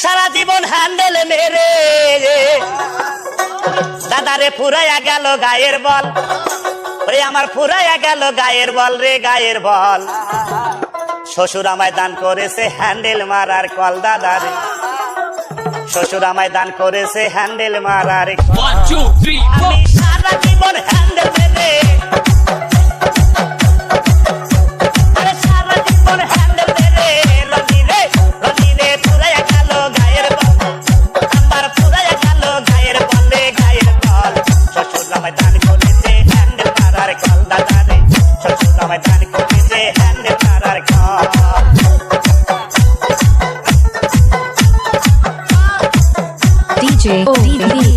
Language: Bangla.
সারা জীবন হ্যান্ডেল মেরে দাদারে ফুরাইয়া গেল গায়ের বল, ওরে আমার ফুরাইয়া গেল গায়ের বল রে গায়ের বল। শ্বশুর আমায় দান করেছে হ্যান্ডেল মারার কল দাদারে, শ্বশুর আমায় দান করেছে হ্যান্ডেল মারার কল। আমি সারা জীবন হ্যান্ডেল মেরে, আরে সারা জীবন হ্যান্ডেল মেরে রনি রে ফুরাইয়া গেল গায়ের বল, আমার ফুরাইয়া গেল গায়ের বল রে গায়ের বল। শ্বশুর আমায় দান করেছে হ্যান্ডেল মারার কল দাদারে, শ্বশুর আমায় দান করেছে হ্যান্ডেল মারার কল। DJ ODB